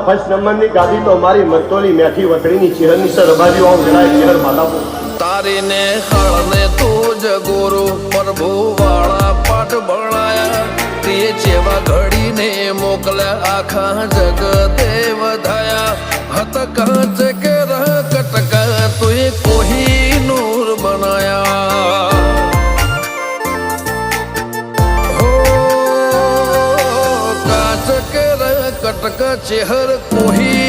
first નંબરની ગાદી તો મારી મતોલી મેઠી વતડીની ચેહરની સર રબારીઓ આવ જણાય ચેહર માતા તારીને હળને તું જ ગુરુ પ્રભુ વાળા પાઠ ભણાયા તે જેવા ઘડીને મોકલ્યા આખા જગતે વધાયા હત કાચ કે રહ કટકા તુએ કોઈ નૂર બનાયા કટક ચેહર કોઈ